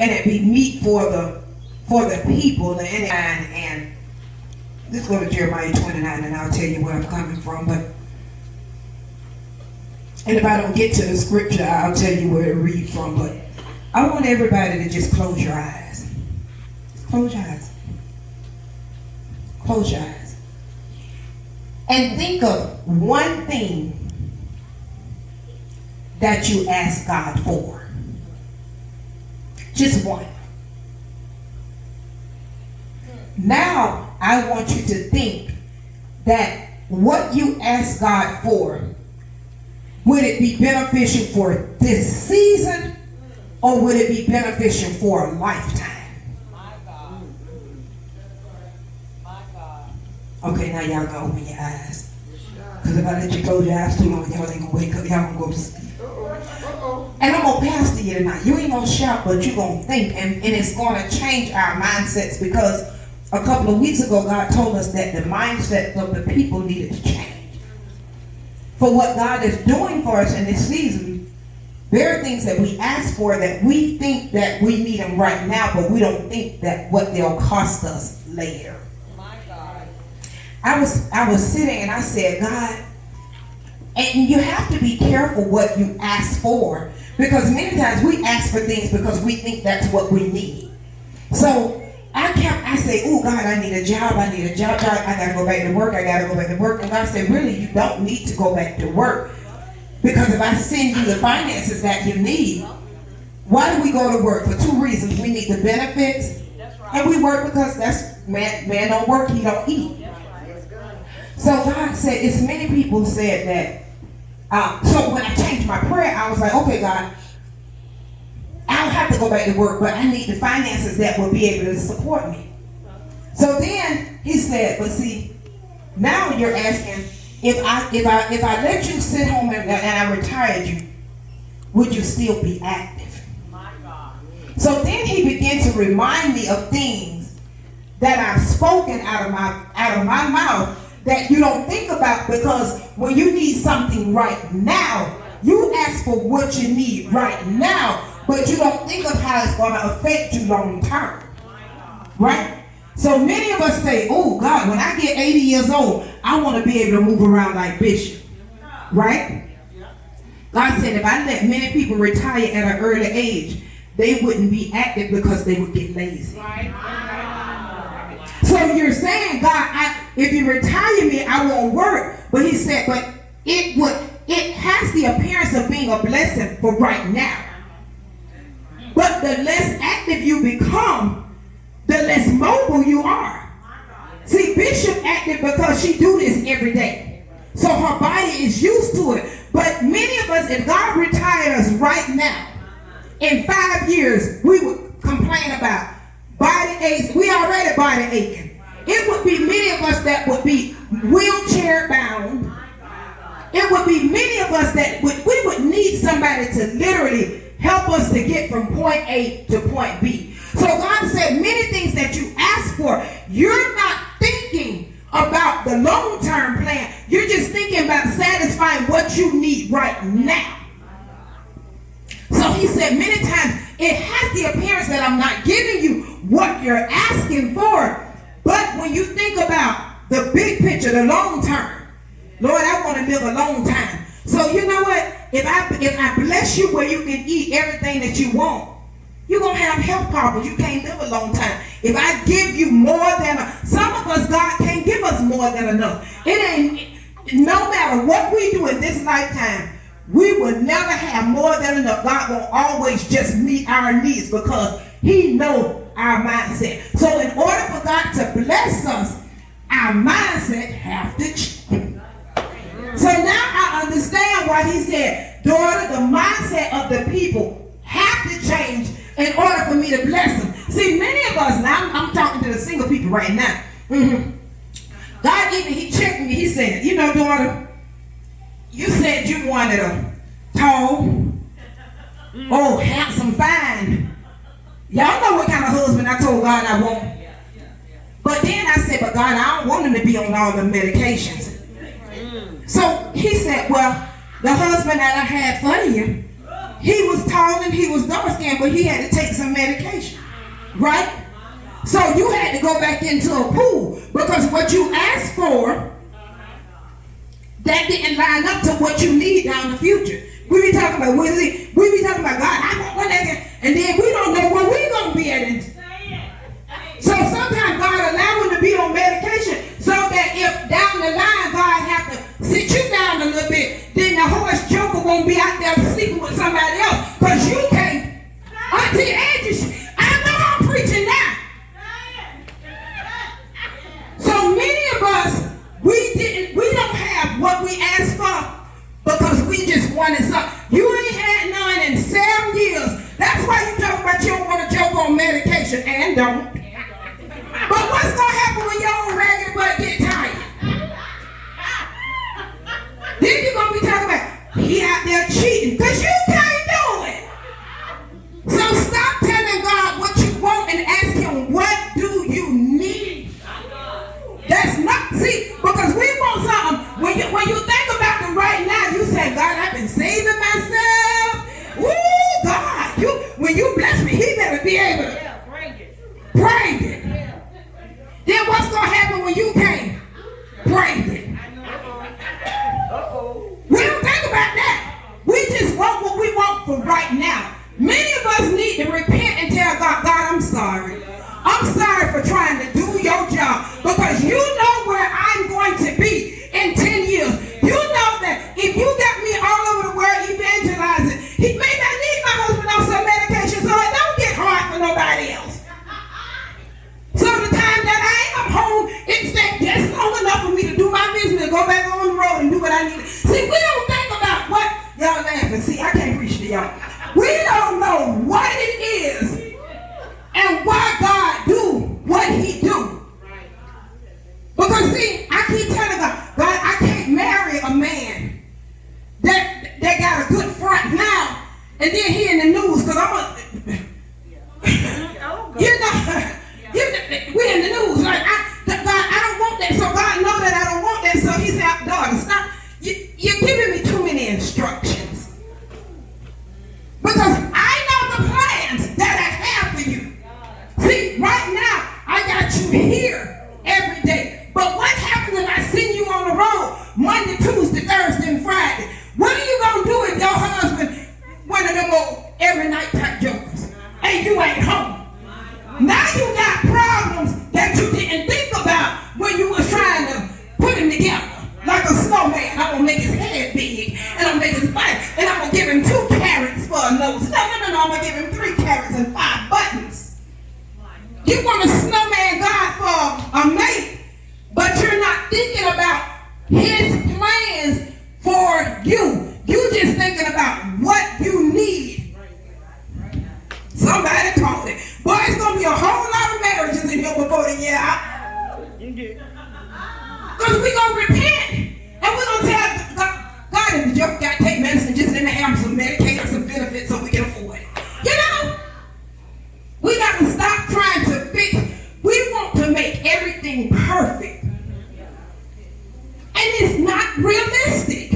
and it be meat for the people. And let's go to Jeremiah 29 and I'll tell you where I'm coming from. And if I don't get to the scripture, I'll tell you where to read from. But I want everybody to just close your eyes. Close your eyes. Close your eyes. And think of one thing that you ask God for. Just one. Now, I want you to think that what you ask God for, would it be beneficial for this season or would it be beneficial for a lifetime? My God. My God. Okay, now y'all gotta open your eyes. Because if I let you close your eyes too long, y'all ain't gonna wake up. Y'all gonna go to sleep. And I'm gonna pastor you tonight. You ain't gonna shout, but you're gonna think. And it's gonna change our mindsets, because a couple of weeks ago, God told us that the mindset of the people needed to change. For what God is doing for us in this season, there are things that we ask for that we think that we need them right now, but we don't think that what they'll cost us later. My God. I was sitting and I said, God, and you have to be careful what you ask for, because many times we ask for things because we think that's what we need. So I say, oh God, I need a job, I gotta go back to work, And God said, really, you don't need to go back to work, because if I send you the finances that you need, why do we go to work? For two reasons. We need the benefits, and we work because that's man don't work, he don't eat. So God said, it's many people said that. So when I changed my prayer, I was like, okay, God, I'll have to go back to work, but I need the finances that will be able to support me. So then he said, but see, now you're asking, if I let you sit home and I retired you, would you still be active? My God. So then he began to remind me of things that I've spoken out of my mouth that you don't think about, because when you need something right now, you ask for what you need right now, but you don't think of how it's going to affect you long term. Right? So many of us say, oh God, when I get 80 years old, I want to be able to move around like Bishop. Right? God said if I let many people retire at an early age, they wouldn't be active because they would get lazy. So you're saying, God, if you retire me, I won't work. But he said, but it has the appearance of being a blessing for right now. But the less active you become, the less mobile you are. See, Bishop active because she do this every day. So her body is used to it. But many of us, if God retired us right now, in 5 years, we would complain about body aches. We already body aching. It would be many of us that would be wheelchair bound. It would be many of us that we would need somebody to literally help us to get from point A to point B. So God said many things that you ask for, you're not thinking about the long-term plan. You're just thinking about satisfying what you need right now. So he said many times, it has the appearance that I'm not giving you what you're asking for. But when you think about the big picture, the long term, Lord, I want to live a long time. So you know what? If I bless you where you can eat everything that you want, you're going to have health problems. You can't live a long time. If I give you more than some of us, God can't give us more than enough. It ain't, no matter what we do in this lifetime, we will never have more than enough. God will always just meet our needs because he knows our mindset. So in order for God to bless us, our mindset have to change. So now I understand why he said, daughter, the mindset of the people have to change in order for me to bless them. See, many of us, now I'm talking to the single people right now. God even, he checked me. He said, you know, daughter, you said you wanted a tall, handsome, fine. Y'all know what kind of husband I told God I want. But then I said, but God, I don't want him to be on all the medications. So he said, well, the husband that I had for you, he was tall and he was dark skinned, but he had to take some medication, right? So you had to go back into a pool because what you asked for, that didn't line up to what you need down the future. We be talking about God, I want one that, and then we don't know where we're gonna be at. So sometimes God allow him to be on medication so that if down the line God have to sit you down a little bit, then the horse joker won't be out there sleeping with somebody else because you can't. Auntie Angie, I know I'm preaching now. So many of us, we don't have what we asked for because we just wanted something. You ain't had none in 7 years. That's why you talk about you don't want to joke on medication and don't. But what's going to happen when your own raggedy butt get tired? Then you're going to be talking about, he out there cheating, because you can't do it. So stop telling God what you want and ask him, what do you need? That's not, see, because we want something. When you think about it right now, you say, God, I've been saving myself. Ooh, God, when you bless me, he better be able to praise it. Then what's going to happen when you can't praise it? We don't think about that. We just want what we want for right now. Many of us need to repent and tell God, God, I'm sorry. I'm sorry for trying to do your job because you know where I'm going to be in 10 years. You know that if you got me all over the world evangelizing, maybe I need my husband on some medication so it don't get hard for nobody else. So the time that I am home, it's just long enough for me to do my business, go back on the road and do what I need to. See, we don't think about what, y'all laughing. See, I can't preach to y'all. We don't know what it is and why God do what he do. Because see, I keep telling God, I can't marry a man that got a good front now and then he in the news because we're in the news. Like, God, I don't want that. So God know that I don't want that. So he said, daughter, stop. You're giving me too many instructions. Because I know the plans that I have for you. See, right now, I got you here every day. But what happens if I send you on the road Monday, Tuesday, Thursday, and Friday? What are you going to do if your husband, one of them old every night type jokers, and you ain't home? Now you got problems that you didn't think about when you was trying to put him together. Like a snowman, I'm going to make his head big, and I'm going to make his bite, and I'm going to give him 2 carrots for a nose. No, I'm going to give him 3 carrots and 5 buttons. You want a snowman God for a mate, but you're not thinking about his plans for you. You just thinking about what you need. Somebody called it. Boy, it's going to be a whole lot of marriages in here before the year out. Because we're going to repent. And we're going to tell God, if the joke got to take medicine, just let me have some Medicaid or some benefits so we can afford it. You know? We got to stop trying to fix. We want to make everything perfect. And it's not realistic.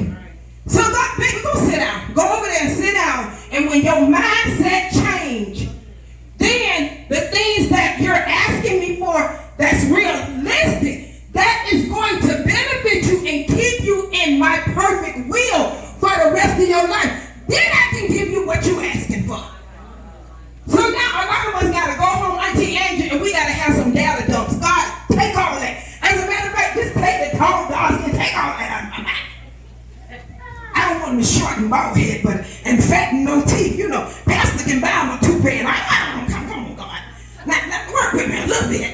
So God, baby, go sit down. Go over there and sit down. And when your mindset change, then the things that you're asking me for that's realistic, that is going to benefit you and keep you in my perfect will for the rest of your life. Then I can give you what you're asking for. So now a lot of us got to go home, Auntie Angie, and we got to have some data dumps. God, take all that. As a matter of fact, just take the tall dogs and take all that out of my mind. I don't want him short and bald head, and fat and no teeth. You know, Pastor can buy him a toupee, and come on, God. Now, work with me a little bit.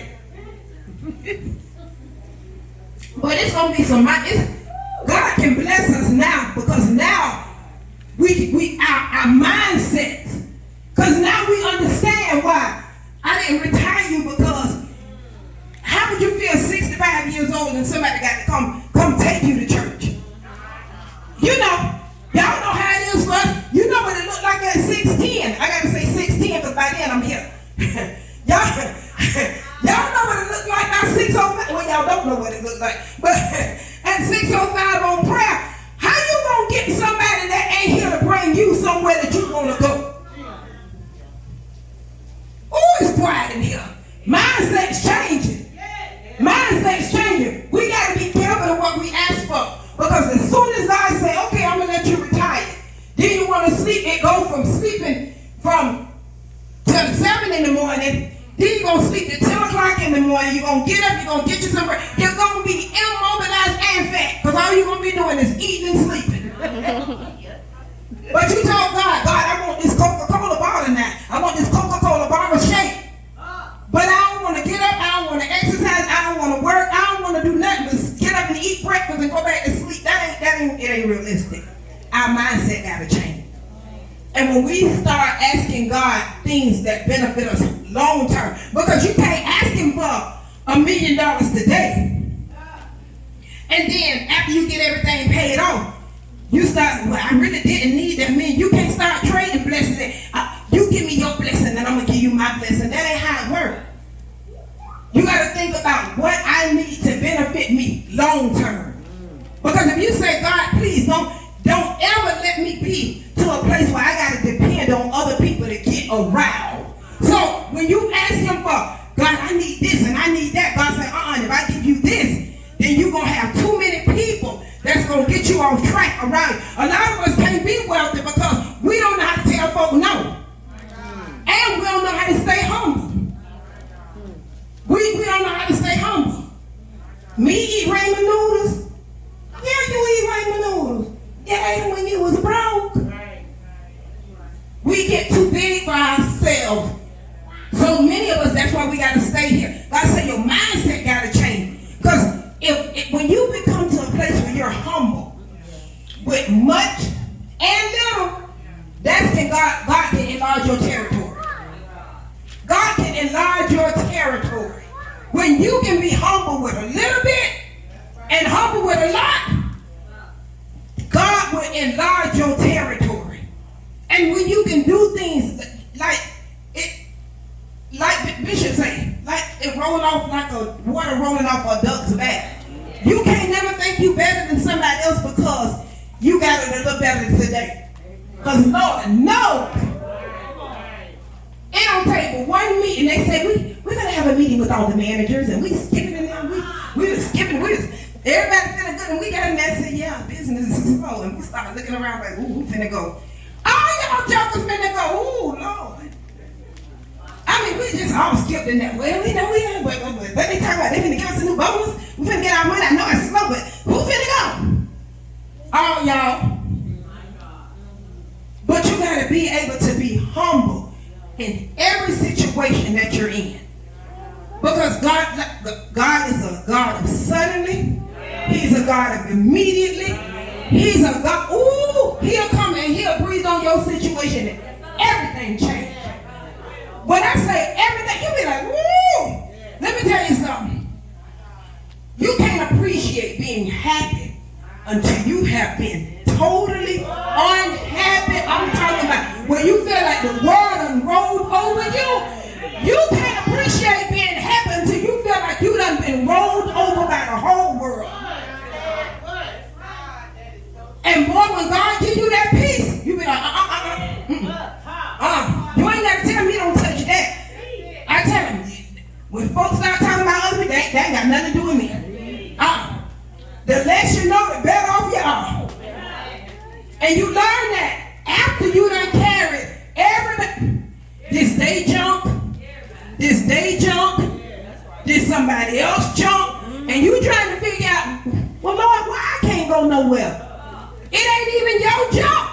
But it's going to be God can bless us now, because now our mindsets, because now we understand why I didn't retire you, because how would you feel 65 years old and somebody got to come take you to church? You know, y'all know how it is for us. You know what it looked like at 6'10". I got to say 6'10" because by then I'm here. Y'all know what it looked like now 6:05. Well, y'all don't know what it looked like. But at 6:05 on prayer, how you going to get somebody that ain't here to bring you somewhere that you want to quiet in here. Mindset's changing. Mindset's changing. We got to be careful of what we ask for. Because as soon as God say, okay, I'm going to let you retire, then you want to sleep. It goes from sleeping from till 7 in the morning. Then you're going to sleep till 10 o'clock in the morning. You're going to get up. You're going to get you somewhere. You're going to be immobilized and fat. Because all you're going to be doing is eating and sleeping. But you told God, I want this Coca-Cola bottle now. I want this Coca-Cola bottle shake. But I don't want to get up. I don't want to exercise. I don't want to work. I don't want to do nothing but get up and eat breakfast and go back to sleep. It ain't realistic. Our mindset got to change. And when we start asking God things that benefit us long term, because you can't ask him for $1 million today. And then after you get everything paid off, you start, well, I really didn't need that million. You can't start trading blessings. You give me your blessing and I'm going to give you my blessing. That ain't how it works. You got to think about what I need to benefit me long term. Because if you say, God, please don't ever let me be to a place where I got to depend on other people to get around. So when you ask him for, God, I need this and I need that, God said, if I give you this, then you're going to have too many people that's going to get you off track around. A lot of us can't be wealthy because we don't know how to tell folk no. And we don't know how to stay humble. We don't know how to stay humble. Me eat ramen noodles. Yeah, you eat ramen noodles. You ate them when you was broke. We get too big for ourselves. So many of us, that's why we got to stay here. God said your mindset got to change. Because if when you become to a place where you're humble with much and little, that's when God can enlarge your territory. God can enlarge your territory. When you can be humble with a little bit and humble with a lot, God will enlarge your territory. And when you can do things like Bishop say, like it roll off like a water rolling off a duck's back. You can't never think you better than somebody else because you got it a little better today. Because Lord knows. It don't take but one meeting. They say we're gonna have a meeting with all the managers and we skipping in there. We was skipping. Everybody feeling good and we got in there and said, yeah, business is slow. And we started looking around like, ooh, who finna go? All y'all jokers finna go. Ooh, Lord. I mean, we just all skipped in that. Well, we know we ain't. But they talking about they finna give us a new bonus. We finna get our money. I know it's slow, but who finna go? All y'all. But you gotta be able to be humble in every situation that you're in. Because God is a God of suddenly. He's a God of immediately. He's a God, he'll come and he'll breathe on your situation and everything changes. When I say everything, you be like, woo! Let me tell you something. You can't appreciate being happy until you have been totally unhappy. I'm talking about when you feel like the world unrolled over you. You can't appreciate being happy until you feel like you done been rolled over by the whole world. And boy, when God gives you that peace, you be like, you ain't got to tell me don't touch that. I tell him, when folks start talking about other people, that ain't got nothing to do with me. The less you know, the better off you are. And you learn that after you done carried everything, this day junk, this somebody else junk, and you trying to figure out, well, Lord, why I can't go nowhere? It ain't even your junk.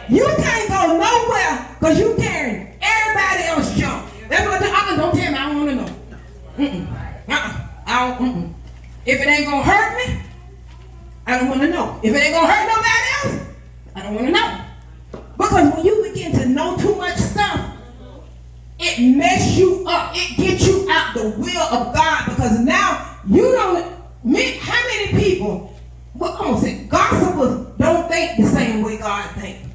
You can't go nowhere because you carrying everybody else's junk. That's what don't tell me, I don't want to know. If it ain't gonna hurt me, I don't want to know. If it ain't gonna hurt nobody else, I don't want to know. Because when you begin to know too much stuff, it messes you up. It gets you out the will of God. Because now you don't. How many people? Well, I'm gonna say gossipers don't think the same way God thinks.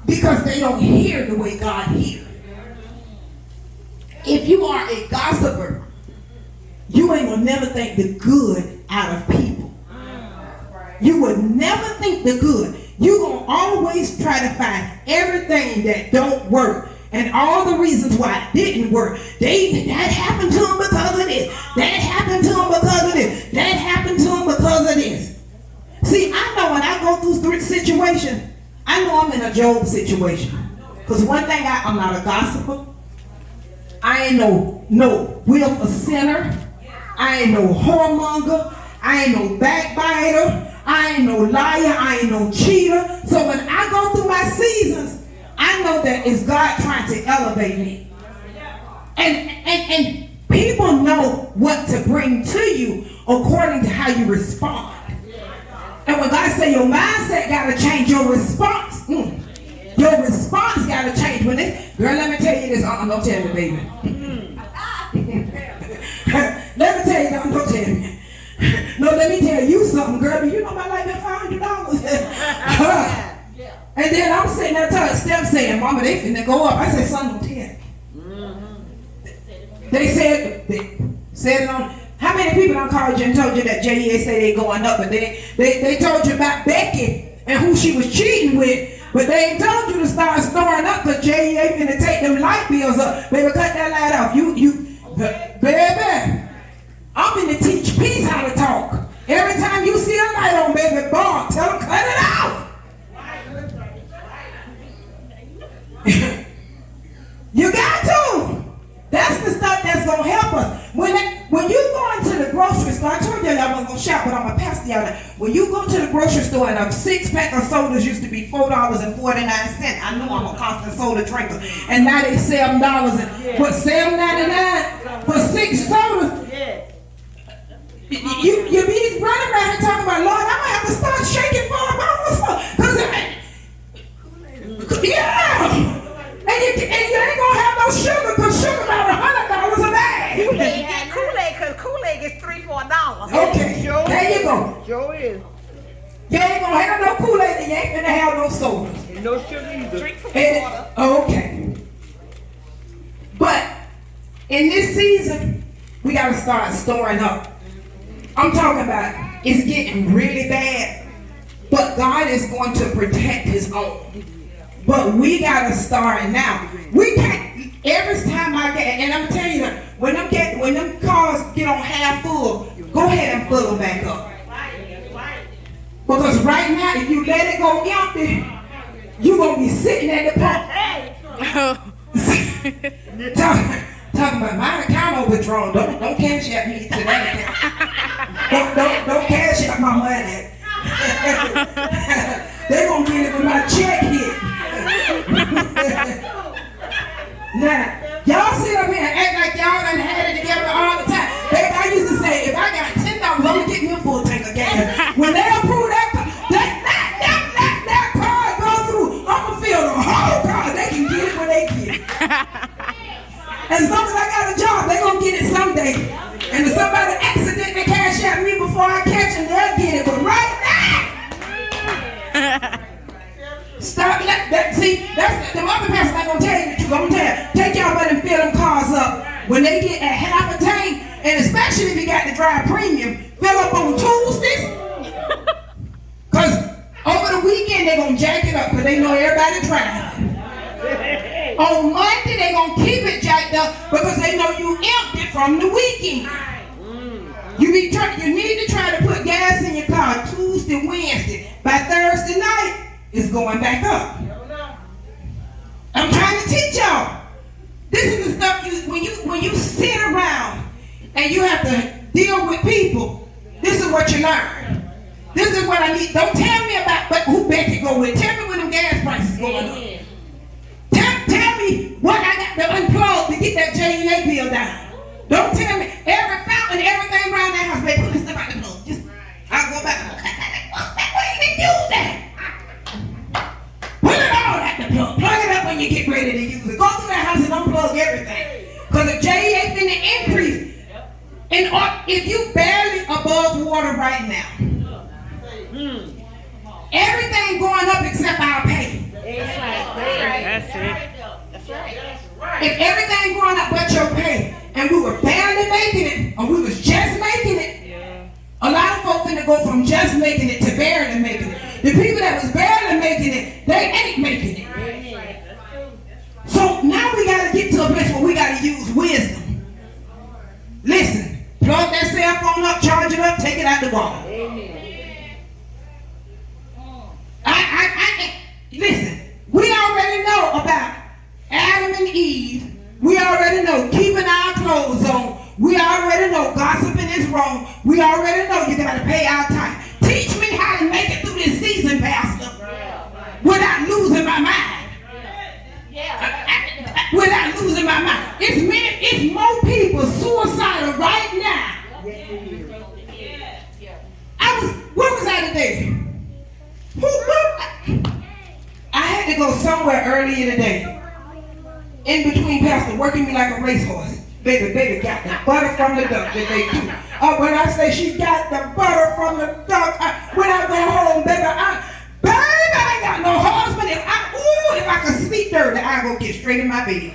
Because they don't hear the way God hears. If you are a gossiper, you ain't gonna never think the good out of people. You would never think the good. You're gonna always try to find everything that don't work and all the reasons why it didn't work. That happened to him because of this. That happened to him because of this. That happened to him because of this. See, I know when I go through situations, I know I'm in a Job situation. Because one thing, I'm not a gossiper. I ain't no will a sinner. I ain't no whoremonger. I ain't no backbiter. I ain't no liar. I ain't no cheater. So when I go through my seasons, I know that it's God trying to elevate me. And people know what to bring to you according to how you respond. And when God say your mindset got to change, your response, your response got to change. When girl, let me tell you this. Don't tell me, baby. Let me tell you, don't tell me. No, let me tell you something, girl. Do you know my life been $500? And then I'm sitting there telling Steph saying, Mama, they finna go up. I said, son, don't tell me. They said it on. How many people done called you and told you that JEA say they going up, but they told you about Becky and who she was cheating with, but they ain't told you to start storing up because JEA finna take them light bills up. Baby, cut that light off. Baby, I'm finna teach peace how to talk. Every time you see a light on, baby, bar, tell them cut it off. You got to. That's the stuff that's going to help us. When you go into the grocery store, I told y'all I wasn't going to shout, but I'm going to pass y'all that. When you go to the grocery store and a 6-pack of sodas used to be $4.49. I know I'm a constant soda drinker. And now they $7 and what, $7.99 for 6 sodas? You be running around here talking about, Lord, I'm going to have to start shaking $4. Yeah. And you ain't gonna have no sugar because sugar about $100 a bag. You can't get Kool-Aid because Kool-Aid is $3-4. Okay, sure there you go. Sure is. You ain't gonna have no Kool-Aid and you ain't gonna have no soda. And no sugar either. Drink some water. Okay. But in this season, we gotta start storing up. I'm talking about it's getting really bad, but God is going to protect his own. But we gotta start now. We can't. Every time I get, and I'm telling you, when them cars get on half full, go ahead and fill them back up. Because right now, if you let it go empty, you gonna be sitting at the pump. Talking about my account overdrawn. Don't cash out me today. Don't cash out my money. They gonna get it when my check hit. Now, y'all sit up here and act like y'all done had it together all the time. I used to say, if I got $10, I'm gonna get me a full tank of gas. When they approve that car go through, I'm gonna fill the whole car. They can get it when they get it. As long as I got a job, they gonna get it someday. And if somebody accidentally cash out me before I catch them, they'll get it. But right now, stop that. See, that's the other person not gonna tell you the truth. I'm gonna tell you, take y'all money and fill them cars up when they get at half a tank, and especially if you got to drive premium, fill up on Tuesdays. Cause over the weekend they gonna jack it up because they know everybody driving. On Monday they gonna keep it jacked up because they know you empty from the weekend. You need to try to put gas in your car Tuesday, Wednesday. By Thursday night, it's going back up. I'm trying to teach y'all. This is the stuff when you sit around and you have to deal with people. This is what you learn. This is what I need. Don't tell me about who Becky go with. Tell me when them gas prices going up. Tell me what I got to unplug to get that JEA bill down. Don't tell me every fountain, everything around that house, baby, put this stuff out the plug. I'll go back. Why you didn't use that? Put it all at the plug. Plug it up when you get ready to use it. Go through that house and unplug everything. Because if JEA finna increase, and if you barely above water right now, everything going up except our pay. That's it. If everything going up but your pay, and we were barely making it, or we was just making it, a lot of folks finna go from just making it to barely making it. The people that was barely making it, they ain't making it. So now the wall. Listen, we already know about Adam and Eve. We already know keeping our clothes on. We already know gossiping is wrong. We already know you got to pay our time. Teach me how to make it through this season, Pastor, without losing my mind. Without losing my mind. It's more people suicidal right now. Where was I today? I had to go somewhere earlier today. In between Pastor working me like a racehorse. Baby got the butter from the duck that they do. When I say she got the butter from the duck, when I go home, baby, I ain't got no husband. If I could sleep dirty, I go get straight in my bed.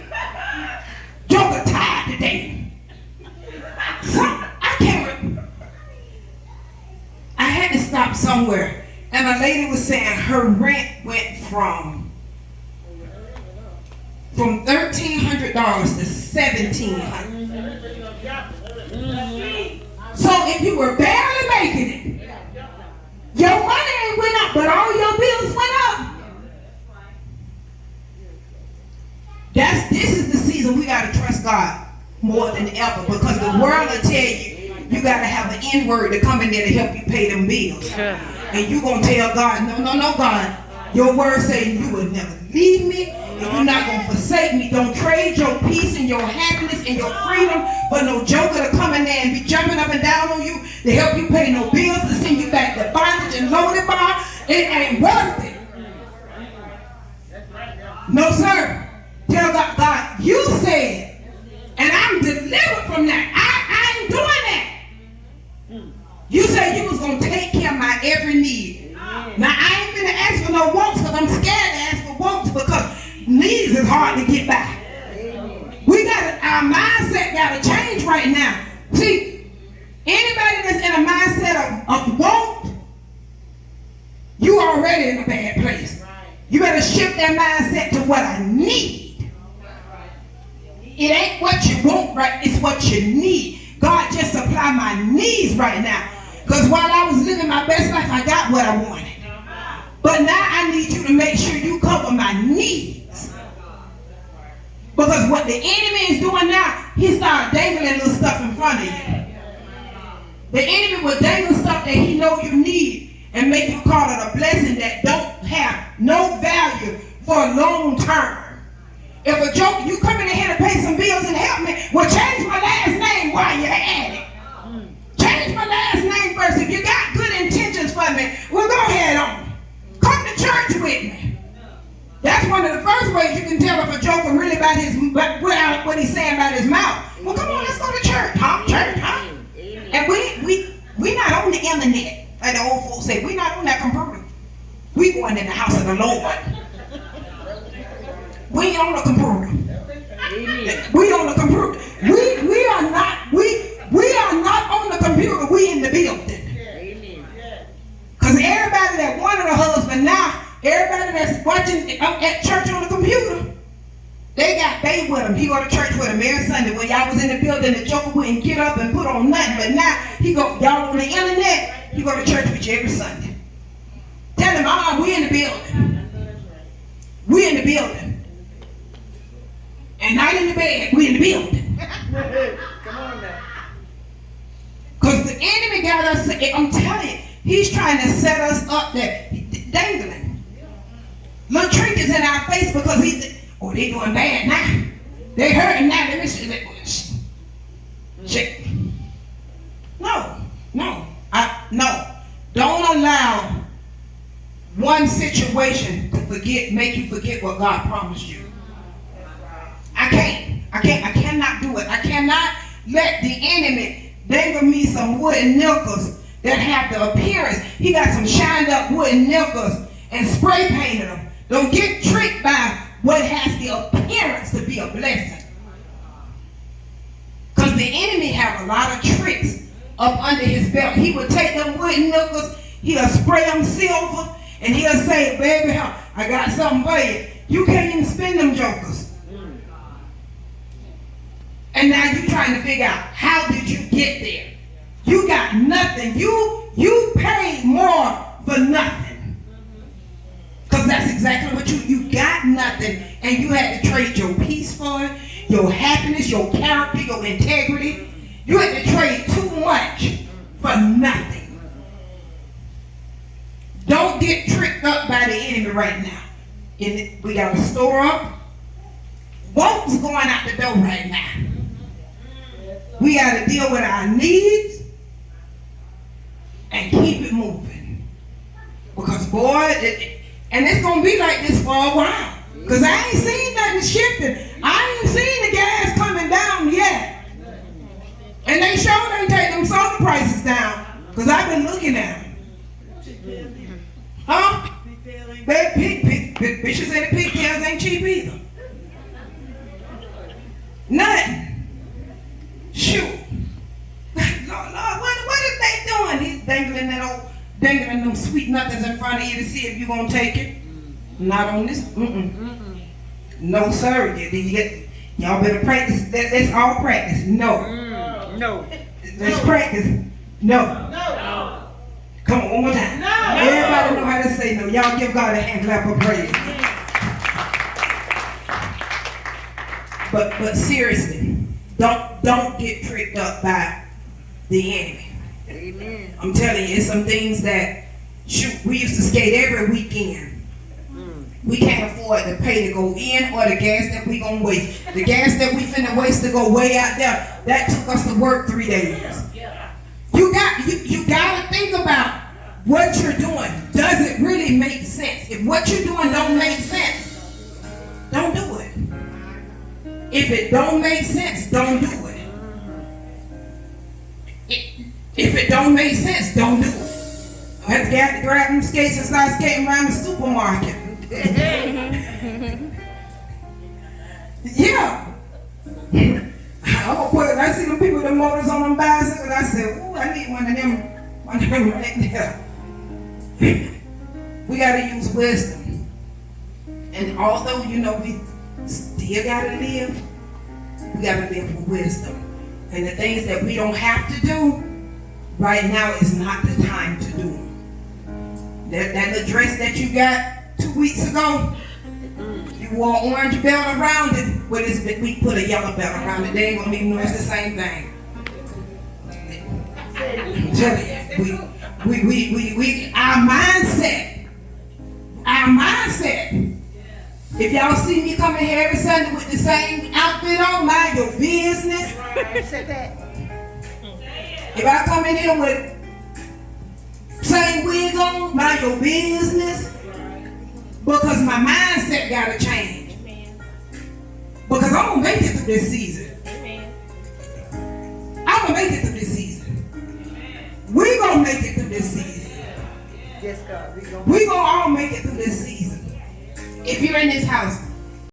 Joker tired today. I had to stop somewhere, and a lady was saying her rent went from $1,300 to $1,700. So if you were barely making it, your money ain't went up, but all your bills went up. This is the season we gotta trust God more than ever, because the world will tell you gotta have an N-word to come in there to help you pay them bills. And you gonna tell God, no, God, your word saying you will never leave me, and you're not gonna forsake me. Don't trade your peace and your happiness and your freedom for no joker to come in there and be jumping up and down on you to help you pay no bills, to send you back to bondage and loaded bar. It ain't worth it. No, sir. Tell God, you said, and I'm delivered from that. I ain't doing that. You said you was going to take care of my every need. Now, I ain't going to ask for no wants, because I'm scared to ask for wants, because needs is hard to get by. Our mindset got to change right now. See, anybody that's in a mindset of want, you already in a bad place. You better shift that mindset to what I need. It ain't what you want, right? It's what you need. God just supply my needs right now. Because while I was living my best life, I got what I wanted. But now I need you to make sure you cover my needs. Because what the enemy is doing now, he started dangling little stuff in front of you. The enemy will dangle stuff that he know you need and make you call it a blessing that don't have no value for a long term. If a joke, you come in here to pay some bills and help me, well, change my last name while you're at it. Change my last name first. If you got good intentions for me, well, go ahead on. Come to church with me. That's one of the first ways you can tell if a joker really about what he's saying about his mouth. Well, come on, let's go to church. Huh? Church, huh? And we not on the internet, like the old folks say. We not on that computer. We going in the house of the Lord. We ain't on the computer. We on the computer. We are not on the computer. We in the building. Because everybody that wanted a husband now, everybody that's watching at church on the computer, they got babe with him. He go to church with him every Sunday. When y'all was in the building, the joker wouldn't get up and put on nothing. But now y'all on the internet, he go to church with you every Sunday. Tell him, we in the building. We in the building. And not in the bed, we in the building. Come on now. Because the enemy got us, I'm telling you, he's trying to set us up there, dangling. Little trinkets in our face because they doing bad now. They hurting now. Let me see. No. Don't allow one situation to make you forget what God promised you. I cannot do it. I cannot let the enemy dangle me some wooden nickels that have the appearance. He got some shined up wooden nickels and spray painted them. Don't get tricked by what has the appearance to be a blessing. Because the enemy have a lot of tricks up under his belt. He would take them wooden nickels, he'll spray them silver, and he'll say, baby, I got something for you. You can't even spend them jokers. And now you're trying to figure out, how did you get there? You got nothing. You You paid more for nothing. Because that's exactly what you got nothing. And you had to trade your peace for it, your happiness, your character, your integrity. You had to trade too much for nothing. Don't get tricked up by the enemy right now. We got to store up. What's going out the door right now? We got to deal with our needs and keep it moving. Because boy, and it's going to be like this for a while. Because I ain't seen nothing shifting. I ain't seen the gas coming down yet. And they sure ain't take them soda prices down. Because I've been looking at them. Huh? Bishop said the pigtails ain't cheap either. Nothing. Shoot. Lord, what is they doing? He's dangling them sweet nothings in front of you to see if you're going to take it. Not on this. No, sir. Y'all better practice. That's all practice. No. No. Let's practice. No. Come on, one more time. No. Everybody know how to say no. Y'all give God a hand clap of praise. But seriously, don't get tricked up by the enemy. Amen. I'm telling you, it's some things that we used to skate every weekend. We can't afford to pay to go in or the gas that we gonna waste. The gas that we finna waste to go way out there, that took us to work 3 days. You gotta think about what you're doing. Does it really make sense? If what you're doing don't make sense, don't do it. If it don't make sense, don't do it. If it don't make sense, don't do it. I have to grab them skates and start skating around the supermarket. Yeah. I see them people with the motors on them bicycles. I said, ooh, I need one of them right there. We got to use wisdom. And although, we still got to live, we got to live with wisdom. And the things that we don't have to do, right now is not the time to do them. That little dress that you got 2 weeks ago, you wore an orange belt around it. We put a yellow belt around it. They ain't gonna even know it's the same thing. Our mindset. If y'all see me coming here every Sunday with the same outfit on, mind your business. If I come in here with same wig on, mind your business. Because my mindset gotta change. Because I'm gonna make it through this season. I'm gonna make it through this season. We gonna make it through this season. Yes, God. We gonna all make it through this season. If you're in this house,